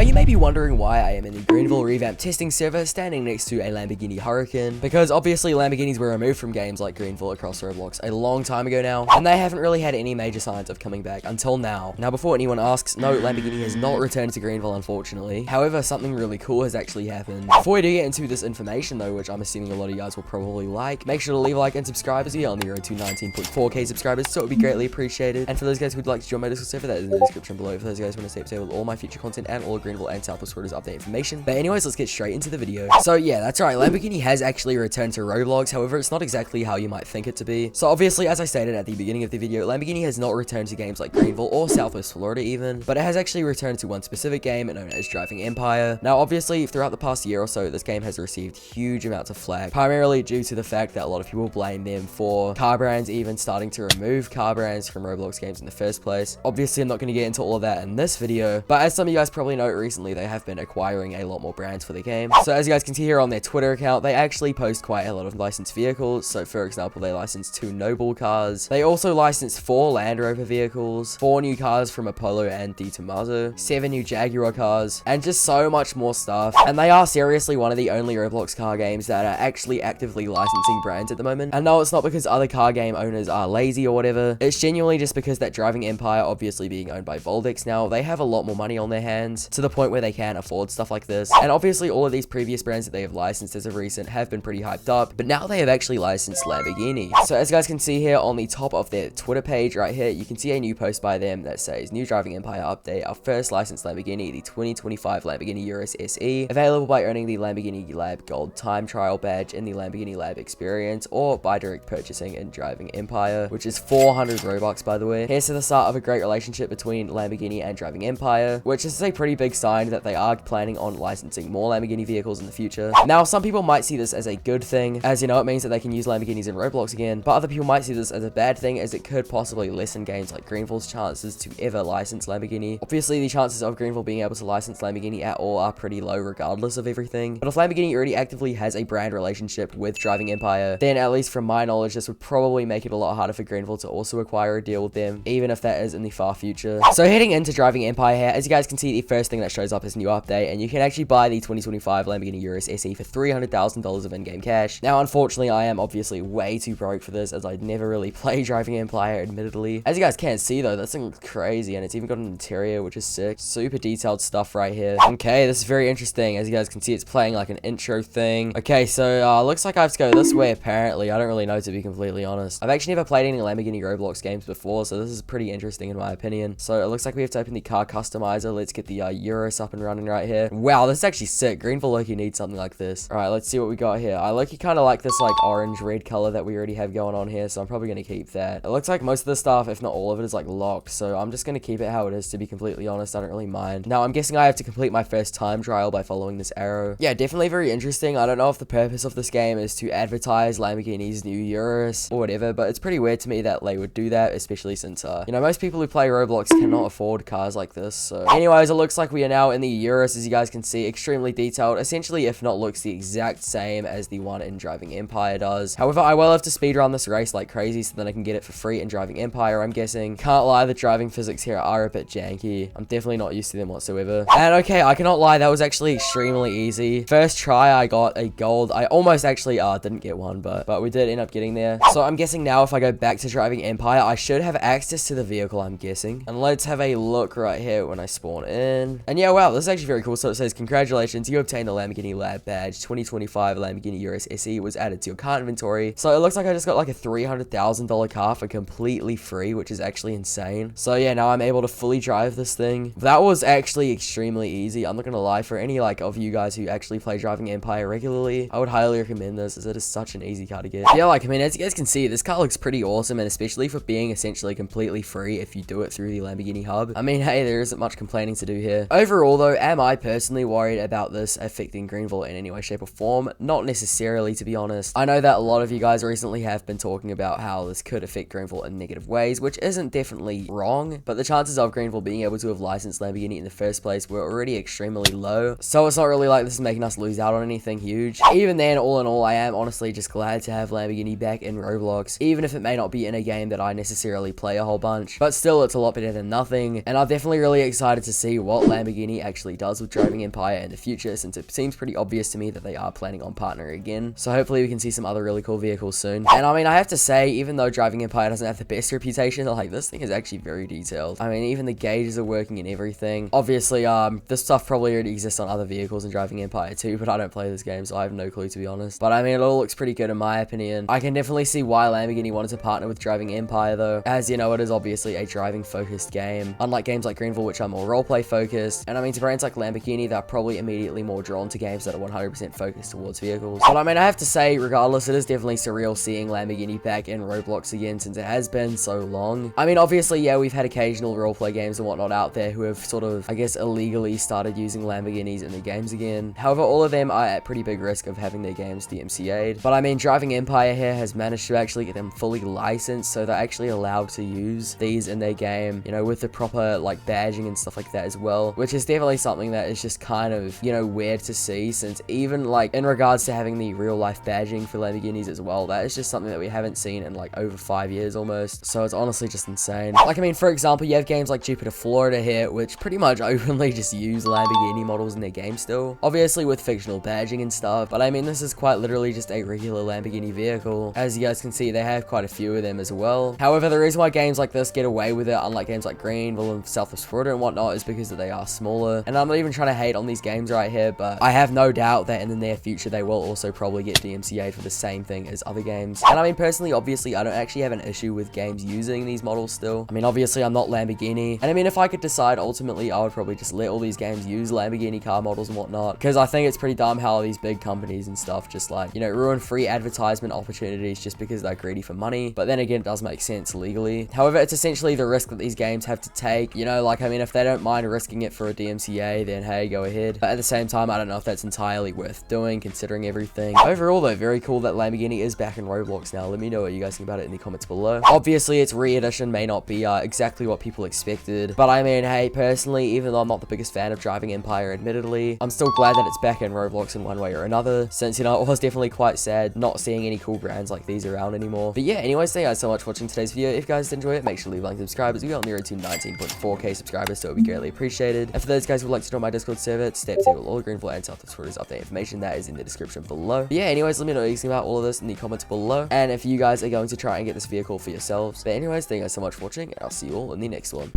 Now you may be wondering why I am in the Greenville revamped testing server standing next to a Lamborghini Hurricane, because obviously Lamborghinis were removed from games like Greenville across Roblox a long time ago now, and they haven't really had any major signs of coming back until now. Now before anyone asks, no, Lamborghini has not returned to Greenville unfortunately. However, something really cool has actually happened. Before we do get into this information though, which I'm assuming a lot of you guys will probably like, make sure to leave a like and subscribe as we are on the road to 19.4k subscribers, so it would be greatly appreciated. And for those guys who'd like to join my Discord server, that is in the description below. For those guys who want to stay up to date with all my future content and all of Greenville and Southwest Florida's update information. But anyways, let's get straight into the video. So yeah, that's right, Lamborghini has actually returned to Roblox. However, it's not exactly how you might think it to be. So obviously, as I stated at the beginning of the video, Lamborghini has not returned to games like Greenville or Southwest Florida even, but it has actually returned to one specific game known as Driving Empire. Now obviously, throughout the past year or so, this game has received huge amounts of flack, primarily due to the fact that a lot of people blame them for car brands even starting to remove car brands from Roblox games in the first place. Obviously, I'm not going to get into all of that in this video, but as some of you guys probably know, recently they have been acquiring a lot more brands for the game. So as you guys can see here on their Twitter account, they actually post quite a lot of licensed vehicles. So for example, they licensed 2 Noble cars. They also licensed 4 Land Rover vehicles, 4 new cars from Apollo and Di Tommaso, 7 new Jaguar cars, and just so much more stuff. And they are seriously one of the only Roblox car games that are actually actively licensing brands at the moment. And no, it's not because other car game owners are lazy or whatever. It's genuinely just because that Driving Empire, obviously being owned by Voldex now, they have a lot more money on their hands to the point where they can afford stuff like this. And obviously all of these previous brands that they have licensed as of recent have been pretty hyped up, but now they have actually licensed Lamborghini. So as you guys can see here on the top of their Twitter page right here, you can see a new post by them that says, "New Driving Empire update, our first licensed Lamborghini, the 2025 Lamborghini Urus SE, available by earning the Lamborghini Lab Gold Time Trial Badge in the Lamborghini Lab Experience or by direct purchasing in Driving Empire," which is 400 Robux by the way. Here's to the start of a great relationship between Lamborghini and Driving Empire, which is a pretty big sign that they are planning on licensing more Lamborghini vehicles in the future. Now, some people might see this as a good thing, as you know, it means that they can use Lamborghinis in Roblox again, but other people might see this as a bad thing, as it could possibly lessen games like Greenville's chances to ever license Lamborghini. Obviously, the chances of Greenville being able to license Lamborghini at all are pretty low regardless of everything, but if Lamborghini already actively has a brand relationship with Driving Empire, then at least from my knowledge, this would probably make it a lot harder for Greenville to also acquire a deal with them, even if that is in the far future. So heading into Driving Empire here, as you guys can see, the first thing that shows up is new update, and you can actually buy the 2025 Lamborghini Urus SE for $300,000 of in-game cash. Now, unfortunately, I am obviously way too broke for this, as I'd never really play Driving Empire, admittedly. As you guys can see, though, that thing's crazy, and it's even got an interior, which is sick. Super detailed stuff right here. Okay, this is very interesting. As you guys can see, it's playing like an intro thing. Okay, so looks like I have to go this way, apparently. I don't really know, to be completely honest. I've actually never played any Lamborghini Roblox games before, so this is pretty interesting in my opinion. So it looks like we have to open the car customizer. Let's get the Urus up and running right here. Wow, this is actually sick. Greenville Loki needs something like this. All right, let's see what we got here. I Loki kind of like this like orange red color that we already have going on here, so I'm probably going to keep that. It looks like most of the stuff, if not all of it, is like locked, so I'm just going to keep it how it is, to be completely honest. I don't really mind. Now, I'm guessing I have to complete my first time trial by following this arrow. Yeah, definitely very interesting. I don't know if the purpose of this game is to advertise Lamborghini's new Urus or whatever, but it's pretty weird to me that they would do that, especially since, you know, most people who play Roblox cannot afford cars like this. So anyways, it looks like we are now in the Urus, as you guys can see, extremely detailed, essentially, if not looks the exact same as the one in Driving Empire does. However, I will have to speedrun this race like crazy so that I can get it for free in Driving Empire, I'm guessing. Can't lie, the driving physics here are a bit janky. I'm definitely not used to them whatsoever. And okay, I cannot lie, that was actually extremely easy. First try, I got a gold. I almost actually didn't get one, but we did end up getting there. So I'm guessing now if I go back to Driving Empire, I should have access to the vehicle, I'm guessing. And let's have a look right here when I spawn in. And yeah, wow, this is actually very cool. So it says, "Congratulations, you obtained the Lamborghini Lab Badge. 2025 Lamborghini Urus SE was added to your car inventory." So it looks like I just got like a $300,000 car for completely free, which is actually insane. So yeah, now I'm able to fully drive this thing. That was actually extremely easy. I'm not gonna lie, for any like of you guys who actually play Driving Empire regularly, I would highly recommend this, as it is such an easy car to get. Yeah, like, I mean, as you guys can see, this car looks pretty awesome, and especially for being essentially completely free if you do it through the Lamborghini hub. I mean, hey, there isn't much complaining to do here. Overall though, am I personally worried about this affecting Greenville in any way, shape or form? Not necessarily, to be honest. I know that a lot of you guys recently have been talking about how this could affect Greenville in negative ways, which isn't definitely wrong, but the chances of Greenville being able to have licensed Lamborghini in the first place were already extremely low, so it's not really like this is making us lose out on anything huge. Even then, all in all, I am honestly just glad to have Lamborghini back in Roblox, even if it may not be in a game that I necessarily play a whole bunch, but still, it's a lot better than nothing, and I'm definitely really excited to see what Lamborghini Lamborghini actually does with Driving Empire in the future, since it seems pretty obvious to me that they are planning on partnering again. So hopefully we can see some other really cool vehicles soon. And I mean, I have to say, even though Driving Empire doesn't have the best reputation, like, this thing is actually very detailed. I mean, even the gauges are working and everything. Obviously, this stuff probably already exists on other vehicles in Driving Empire too, but I don't play this game, so I have no clue, to be honest. But I mean, it all looks pretty good in my opinion. I can definitely see why Lamborghini wanted to partner with Driving Empire though, as you know, it is obviously a driving focused game, unlike games like Greenville, which are more roleplay focused. And I mean, to brands like Lamborghini, they're probably immediately more drawn to games that are 100% focused towards vehicles. But I mean, I have to say, regardless, it is definitely surreal seeing Lamborghini back in Roblox again, since it has been so long. I mean, obviously, yeah, we've had occasional roleplay games and whatnot out there who have sort of, I guess, illegally started using Lamborghinis in their games again. However, all of them are at pretty big risk of having their games DMCA'd. But I mean, Driving Empire here has managed to actually get them fully licensed, so they're actually allowed to use these in their game, you know, with the proper, like, badging and stuff like that as well, which is definitely something that is just kind of, you know, weird to see, since even, like, in regards to having the real life badging for Lamborghinis as well, that is just something that we haven't seen in, like, over 5 years almost. So it's honestly just insane. Like, I mean, for example, you have games like Jupiter, Florida here, which pretty much openly just use Lamborghini models in their game still, obviously with fictional badging and stuff. But I mean, this is quite literally just a regular Lamborghini vehicle. As you guys can see, they have quite a few of them as well. However, the reason why games like this get away with it, unlike games like Greenville and Southwest Florida and whatnot, is because they are smaller. And I'm not even trying to hate on these games right here, but I have no doubt that in the near future they will also probably get DMCA'd for the same thing as other games. And I mean, personally, obviously, I don't actually have an issue with games using these models still. I mean, obviously, I'm not Lamborghini, and I mean, if I could decide, ultimately, I would probably just let all these games use Lamborghini car models and whatnot, because I think it's pretty dumb how these big companies and stuff just, like, you know, ruin free advertisement opportunities just because they're greedy for money. But then again, it does make sense legally. However, it's essentially the risk that these games have to take, you know, like, I mean, if they don't mind risking it for a DMCA, then hey, go ahead. But at the same time, I don't know if that's entirely worth doing, considering everything. Overall, though, very cool that Lamborghini is back in Roblox now. Let me know what you guys think about it in the comments below. Obviously, its re-edition may not be exactly what people expected, but I mean, hey, personally, even though I'm not the biggest fan of Driving Empire, admittedly, I'm still glad that it's back in Roblox in one way or another, since, you know, it was definitely quite sad not seeing any cool brands like these around anymore. But yeah, anyways, thank you guys so much for watching today's video. If you guys did enjoy it, make sure to leave a like and subscribe, as we got on the road to 19.4k subscribers, so it would be greatly appreciated. And for those guys who would like to join my Discord server, step to all the Greenville and South Florida's update information, that is in the description below. But yeah, anyways, let me know what you think about all of this in the comments below, and if you guys are going to try and get this vehicle for yourselves. But anyways, thank you guys so much for watching, and I'll see you all in the next one.